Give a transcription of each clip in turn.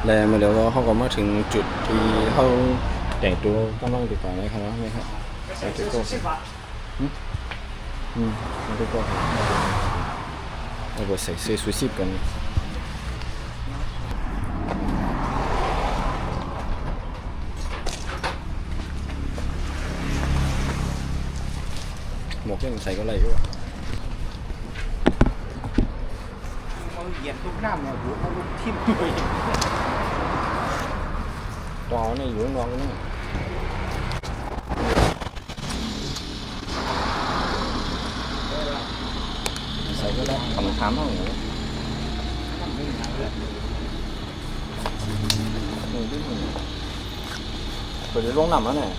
แล้วมาเดี๋ยวเขาก็มาถึงจุดที่เขาแต่งตัวกำลังดีกว่าไหมครับว่าไหมครับใส่ตัวโก้ใส่ตัวโก้เราก็ใส่เสื้อชูชีพกันหมวกยังใส่ก็ไรอยู่เหยียบทุกน้ำเนี่ยหูเขาลุกทิ่มเลย ตอเนี่ยอยู่น้องนี่ใส่ก็ได้ขนมถามห้องหนูเปิดลงน้ำอ่ะเนี่ย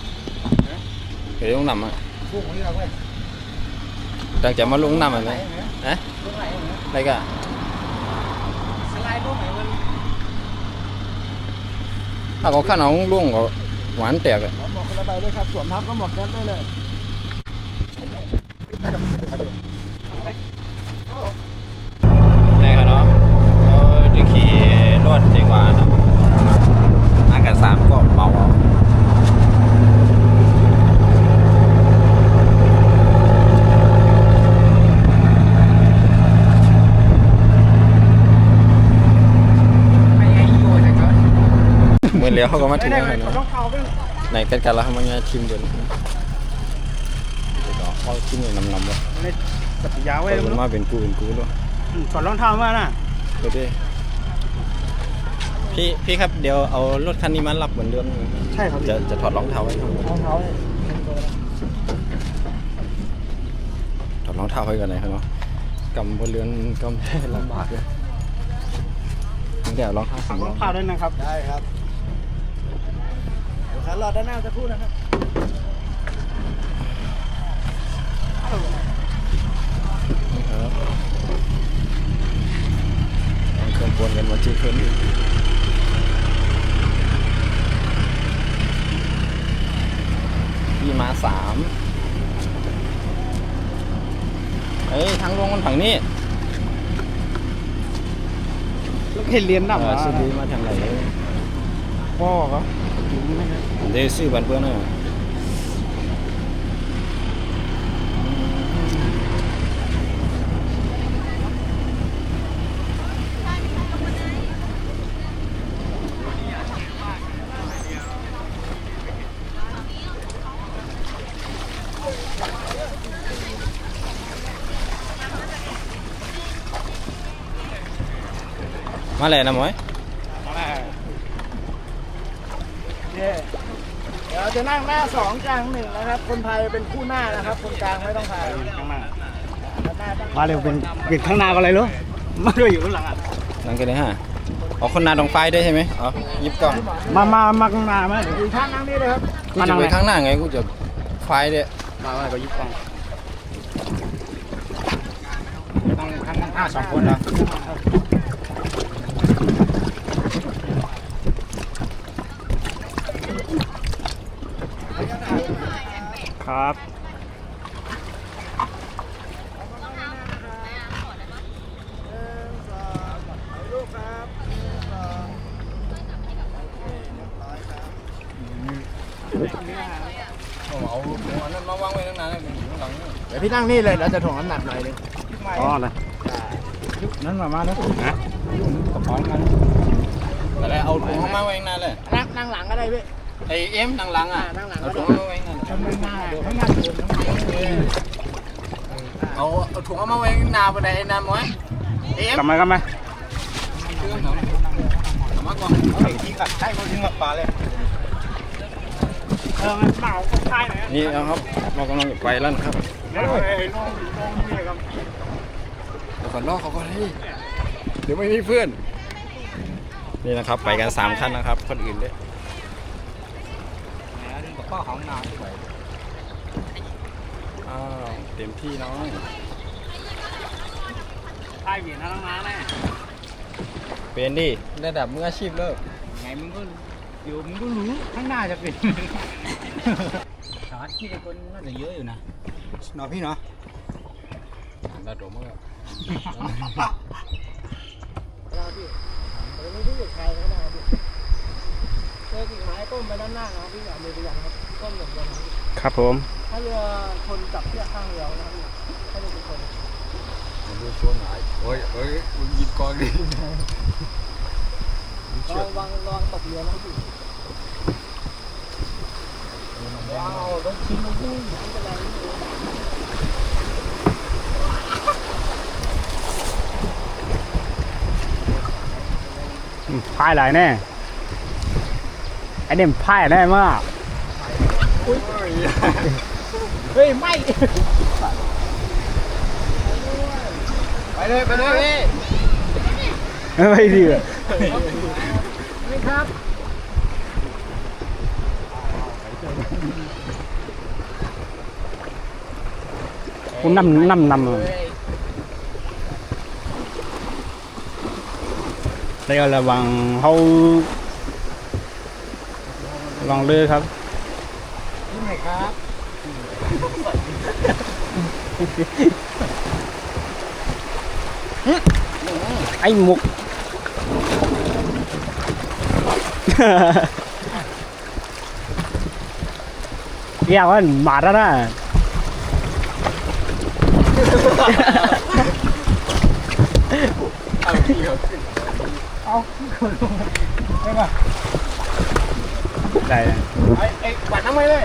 เปิดลงน้ำอ่ะตั้งใจมาลงน้ำอ่ะเนี่ยฮะอะไรกันสไลด์ลงไหนมันถ้าเขาข้าน้องล่วงก็หวานแตกอ่ะหมวกคนละใบด้วยครับสวมทับก็หมวกแก๊ปได้เลยนี่ครับเนาะจะขี่รถดีกว่านะอากาศสามก็เบาเหมือนเลี้ยวเขาก็มาถึงแล้วนะในกันกันแล้วเขามาทีมเดินเขาทีมเนี่ยนำเลยปฏิยาไว้มันมาเป็นกูด้วยถอดรองเท้ามาน่ะเดี๋ยวดิพี่ครับเดี๋ยวเอารถคันนี้มารับเหมือนเดิมใช่ครับจะถอดรองเท้าไว้รองเท้าถอดรองเท้าไว้กันไหนครับเนาะกำบนเรือนกำแค่ลำบากเลยเดี๋ยวรองเท้าฝากรองเท้าด้วยนะครับได้ครับเดี๋ยวขันรอด้านหน้าจะพูดนะครับเครื่องปนกันมาชื่อเครื่องพี่มา3เฮ้ยทางลงมันฝั่งนี้ลูกเห็นเรียนดับซื้อดีมาทางไหนพ่อก็เดี๋ยวซื้อบันเพื่อนน่ะมาเลยนะหมวยเดี๋ยวจะนั่งหน้า2กลาง1นะครับคนไทยเป็นคู่หน้านะครับคนกลางไม่ต้องพายข้างหน้ามาเร็วเป็นข้างหน้าก็อะไรรู้มาด้วยอยู่ข้างหลังอ่ะหลังกันเลยฮะอ๋อคนนาตรงไฟได้ใช่ไหมอ๋อยิบกล้องมาข้างหน้าไหมอีกข้างนั่งนี่เลยครับกูจะไปข้างหน้าไงกูจะไฟเด้มาก็ยิบกล้องต้องข้างหน้า2คนนะครับเอาหัวนั้นมาวางไว้ตั้งนานเลยอยู่ข้างหลังเดี๋ยวพี่นั่งนี่เลยเราจะถ่วงน้ำหนักหน่อยนึงอ๋อนะนั่นมาแล้วนะกระเป๋ากันแต่เอาถุงมาไว้นานเลยนั่งหลังก็ได้พี่ไอเอ็มนั่งหลังอ่ะเอาถุงมาไว้นานเอาถุงมาไว้นานไปไหนนานมั้ยเอ็มกลับมามาก่อนที่กัดใช่เขาทิ้งกับปลาเลยมันเมาใช่ไหมนี่ครับเรากำลังไปแล้วนะครับเดี๋ยวก่อนล่อเขาก็ให้เดี๋ยวไม่มีเพื่อนนี่นะครับไปกัน3คันนะครับคนอื่นด้วยกับป้าของนาที่ไหนเต็มที่น้องใช่เหวียนทั้งน้าแน่เป็นดิระดับมืออาชีพเลิกไงมึงก็อยู่มึงก็รู้ข้างหน้าจะเป็นสารที่คนน่าจะเยอะอยู่นะเนาะพี่เนาะระดมมากเราพี่เราไม่รู้ใครก็ได้พี่ เจอกิ่งไม้ต้มไปด้านหน้านะครับพี่อย่ามือไปอย่างครับต้มอย่างเดียวนะครับ ครับผม ถ้าเรือชนจับเชือกข้างเรือนะครับพี่ให้เรือเป็นคน ดูชวนหายเฮ้ยมึงยิงกองดิ ระวังตกเรือนะพี่ว้าวรถชิ้นมันพุ่งน้ำจะแรงนิดนึง พายหลายแน่ไอเด่มพายแน่มาก เฮ้ยไม่ ไปเลยพี่ ไม่ดีอ่ะ ไม่ครับ คุณนำได้ก็ระวังเขาระวังเรือครับ นี่ไหนครับ ไอ้มุก เรียกว่าหมาแล้วนะ เอาคนลงได้ป่ะ ได้ ไอ้กวาดน้ำไม่เลย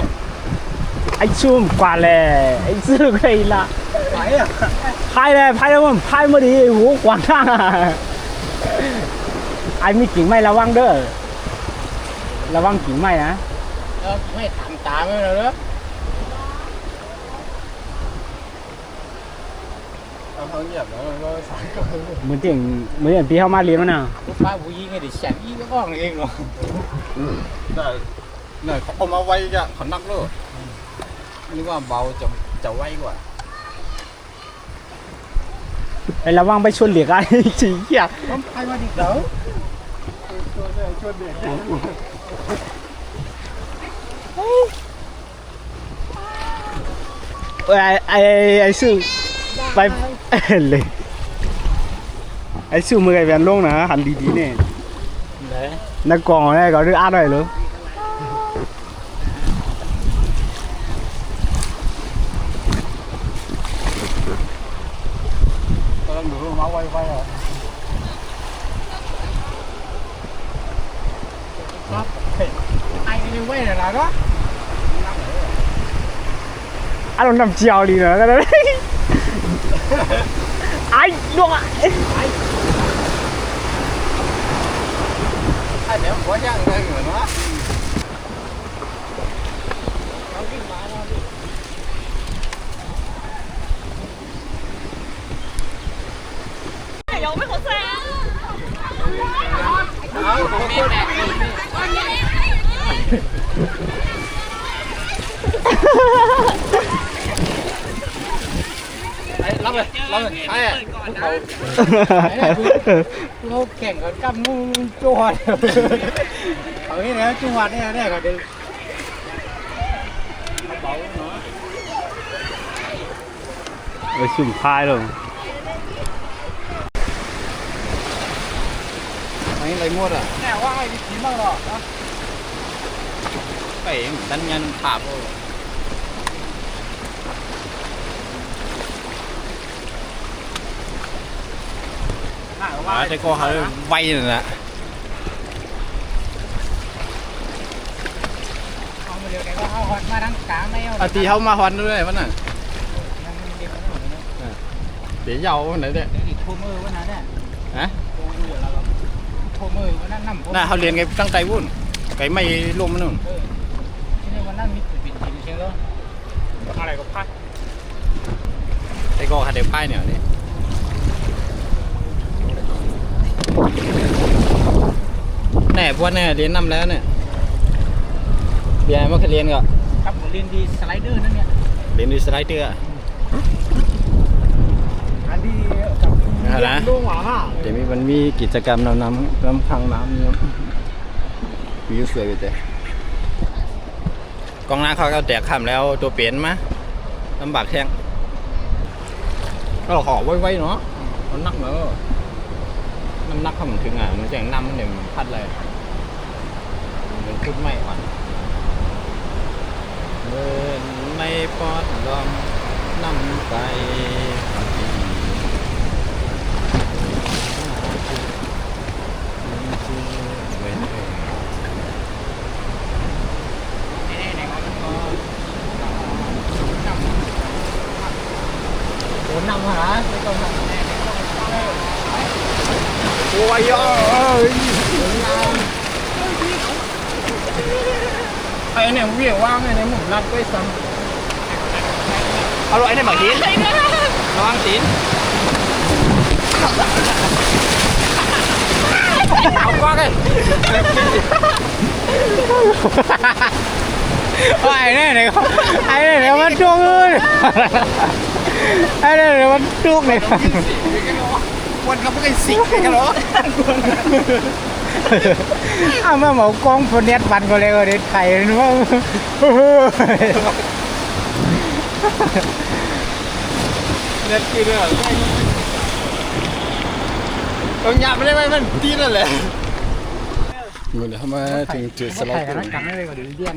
ไอ้ชุ่มกว่าเลยไอ้ซื้อใครละ ไหนอ่ะ พายเลยพายแล้วมันพายมาดีหูกวางข้างอ่ะไอ้มีกิ่งไม้ระวังเด้อระวังกิ่งไม้นะ ไม่ทำตามไม่เลยเหรอ เขาเหยียบแล้วมันก็สายก็ เหมือนพี่เข้ามาเรียนมันน่ะ ลูกป้าผู้หญิงไงเดี๋ยวแฉยี่ก็อ้องเองเหรอ เนี่ยเขาเอามาไว้จะเขานักเลยนึกว่าเบาจะไว้กว่า ไอ้ระวังไปชนเหล็กไอ้จีเหี้ย ต้องไปมาดิเดี๋ยวชวนเด็ก ไอ้ซื่อไปเลยไอ้ซื่อมือไอ้แวนลงนะหันดีๆเนี่ยนักกองเนี่ยก็เรื่องอาร์ตหน่อยเลย ก็ต้องดูมาไว้เหรอ ครับไอ้นี่เว้ยเหรอเนาะ อารมณ์น้ำเจียวดีเนอะก็ได้ไอ้ดวงอ่ะ ไอ้เดี๋ยวหัวย่างเลยเหมือนวะ 有咩好食啊？ เอาผมพูด รับเลยไอ้เขา เราแข่งกันกับงูจวดเอางี้นะจวดเนี่ยก็เดี๋ยว ไปซุ่มพายเลย อันนี้อะไรมดอ่ะ แน่ว่าไอ้ดิบมากหรอกนะ ไปดันยันถาบโอ้ แต่ก็เขาไว้นั่นแหละ เอามาเดี๋ยวแกก็เอาหอดมาทั้งกลางไม่เอา อาตีเขามาฮอนด้วยมันน่ะเดี๋ยวเยาวันไหนเนี่ย อีกโทมือวันนั้นเนี่ย ฮะ โทมือวันนั้นนั่ง น่าเขาเรียนไงตั้งใจวุ่นไก่ไม่ลมมันนู่น ที่นี่วันนั้นมีปิดจริงใช่ไหมอะไรก็พัด แต่ก็หาเดี๋ยวป้ายเนี่ยนี่แน่พวกเนี่ยเรียนนำแล้วเนี่ยเรียนมาเคยเรียนก็ ครับผมเรียนดีสไลเดอร์นั่นเนี่ย เรียนดูสไลเดอร์ อันที่กับ นะ ลุงหวาค่ะ เดี๋ยวมันมีกิจกรรมน้ำพังน้ำเนี่ยวิวสวยไปแต่กองน้าเขาก็แตกขำแล้วตัวเปลี่ยนมาลำบากแทงก็ขอไว้ๆเนาะมันนักเนอะน้ำหนักเขามันถึงอ่ะมันจะน้ำเนี่ยมันพัดเลยมัน ขุดใหม่ก่อนเดินไม่ปอดลอมนำไปโดนนำหาไม่ต้องนำ โอ้ยไอ้เนี่ยเวี่ยงว่างเนี่ยหมุนรัดด้วยซ้ำเอาไอ้เนี่ยหมาหินระวังตีนเอากว้างเลยไอ้เนี่ยมันจุกเลยไอ้เนี่ยมันจุกเลย วันกับไอ้สิงกันเหรออ้าวมาหมอกองคนเน็ตวันก็เลยก็เด็ดไข่นึกว่าเน็ตกินเลยต้องหยาบไม่ได้ไหมมันตีนั่นแหละเดี๋ยวมาถึงจุดสไลด์กัน ไม่เลยก็เดี๋ยวเลี้ยง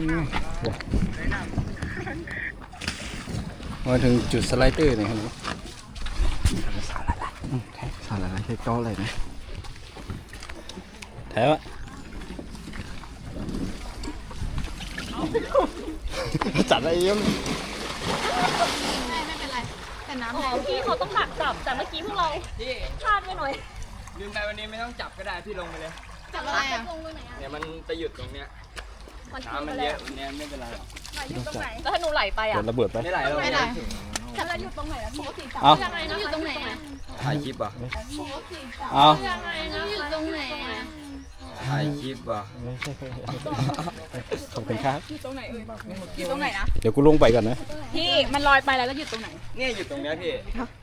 มาถึงจุดสไลเดอร์นะครับสาระอะไรใช้โต๊ะอะไรนะแถวอะจัดอะไรเยอะ ไม่เป็นไรแต่น้ำพี่เขาต้องดักจับแต่เมื่อกี้พวกเราพลาดไปหน่อย ลืมไปวันนี้ไม่ต้องจับก็ได้พี่ลงไปเลย จับอะไรอ่ะลงตรงไหนอ่ะ เนี่ยมันจะหยุดตรงเนี้ย น้ำมันเยอะวันนี้ไม่เป็นไรหรอก อยู่ตรงไหนแล้วถ้าหนูไหลไปอ่ะ เกิดระเบิดไป ไม่ไหลหรอก ไม่ไหลฉันแล้วอยู่ตรงไหนแล้วปกติจับ เอา ยังไงนะอยู่ตรงไหนอ่ะ ถ่ายคลิปอ่ะ เอา ยังไงนะอยู่ตรงไหนอ่ะ ถ่ายคลิปอ่ะ ขอบคุณครับ อยู่ตรงไหนนะ เดี๋ยวกูลงไปก่อนนะ พี่มันลอยไปแล้วอยู่ตรงไหน เนี่ยหยุดตรงเนี้ยพี่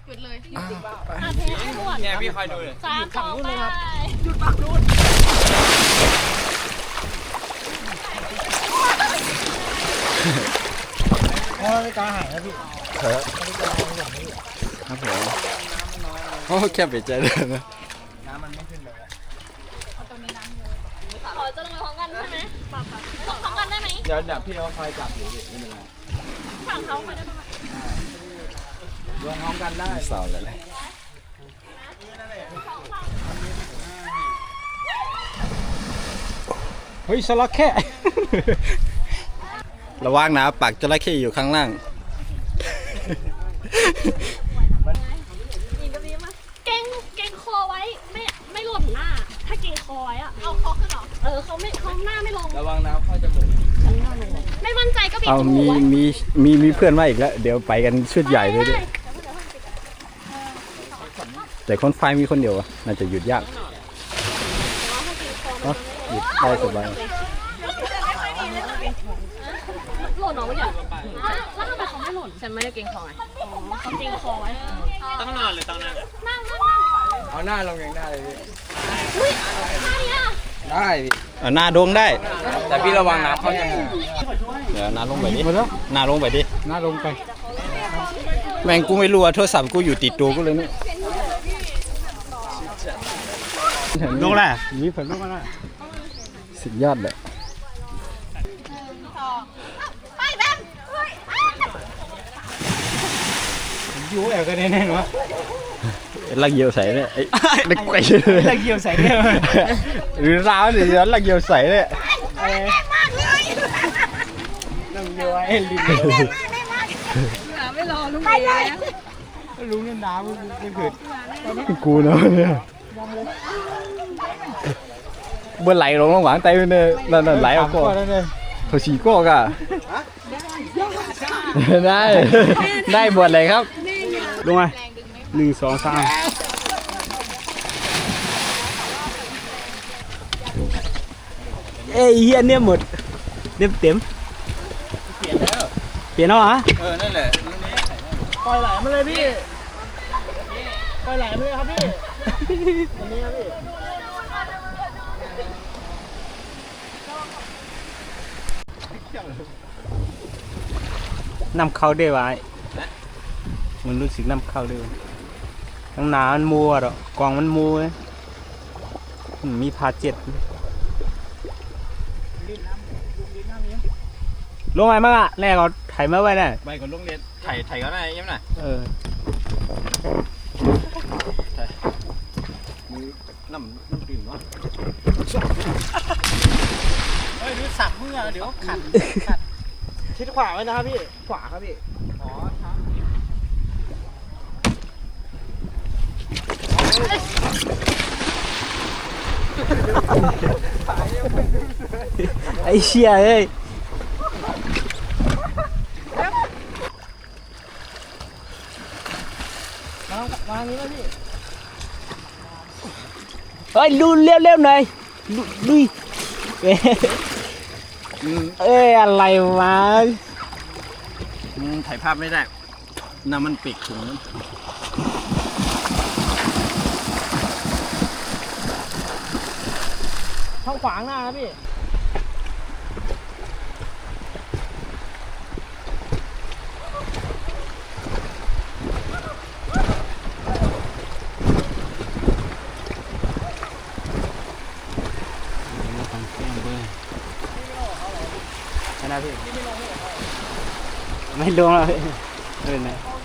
หยุดเลยอ่ะเทให้ด่วน เนี่ยพี่คอยดูเลย 3 2 ไปหยุดฝั่งนู้น ไม่กล้าหายนะพี่ ครับผมโอ้แค่ไปใจเลยนะ ขอจะลงไปพร้อมกันใช่ไหมลงพร้อมกันได้ไหม เดี๋ยวพี่เขาคอยจับอยู่พี่ไม่เป็นไร ฝั่งเขาไปได้ไหม ลงพร้อมกันได้ สาวเลยเฮ้ยสลักแค่ ระวังนะปากจระเข้อยู่ข้างล่าง เก่งคอไว้ไม่หล่นหน้า ถ้าเก่งคอไว้อะเอาคอขึ้นหรอเขาหน้าไม่ลง ระวังน้ำเข้าจมูก ไม่มั่นใจก็บีบ เอา จมูกไว้ มีเพื่อนมาอีกแล้ว เดี๋ยวไปกันชุดใหญ่เลยด้วยแต่คนไฟมีคนเดียวอะน่าจะหยุดยากเนอะหยุดได้สบาย หล่นเหรอเมื่อกี้แล้วทำไมเขาไม่หล่นฉันไม่ได้เก่งคอไงเขาเก่งคอไว้ ต้องนอนหรือต้องนั่ง นั่ง เอาหน้าลงยังได้เลยพี่ อุ้ยใครอะ ได้พี่ เอาหน้าโดงได้ แต่พี่ระวังน้ำเข้าจมูก เดี๋ยวหน้าลงไปดิหน้าลงไปดิ น่าลงไป แม่งกูไม่รู้ว่าโทรศัพท์กูอยู่ติดตัวกูเลยเนี่ย ลงแหละมีผลลงมาแล้ว สุดยอดเลย ไปแบมเฮ้ย ยูแอบกันแน่ๆวะ ลักเยียวใส่เนี่ยไอ้เด็กไก่ ตะเกียบใส่เนี่ย หรือร้าวเดี๋ยวลักเยียวใส่เนี่ย น้ำเยอะไอ้ลิ้น ไม่รอลุงเอ๋นะ ลุงเนี่ยน้ำไม่เกิด กูเนาะเนี่ยเมื่อไหลลงหวังไตเนี่ยนั่นไหลออกก่อน ได้เลย เขาฉีกอกอ่ะได้บวชเลยครับ ลงมา1 2 3เอ้ยเฮียเนี่ยหมดเต็มเปลี่ยนแล้วเหรอ นั่นแหละ ปล่อยไหลมาเลยพี่ปล่อยไหลมาเลยครับพี่อันนี้ครับพี่ น้ำเข้าได้ไว้มันรู้สึกน้ำเข้าด้วยทั้งหนามันมัวหรอกกองมันมัวมีพาเจ็ด ลงไงบ้างอะแรกเขาถ่ายมาไว้ได้ ไปกับลุงเรียนไถ่ก็ได้ยังไง เออ น้ำดื่มวะเฮ้ยดูสับมือเดี๋ยวขัด ชิดขวาไว้นะครับพี่ ขวาครับพี่ อ๋อครับ ไอ้เชี่ยเอ้ย มานี้นะพี่ เฮ้ยดูเร็วๆหน่อยลุยเอ้ยอะไรวะ ถ่ายภาพไม่ได้น้ำมันปิดถุง ช่องขวางหน้าครับพี่ ไม่ลงแล้วพี่ไม่เป็นไร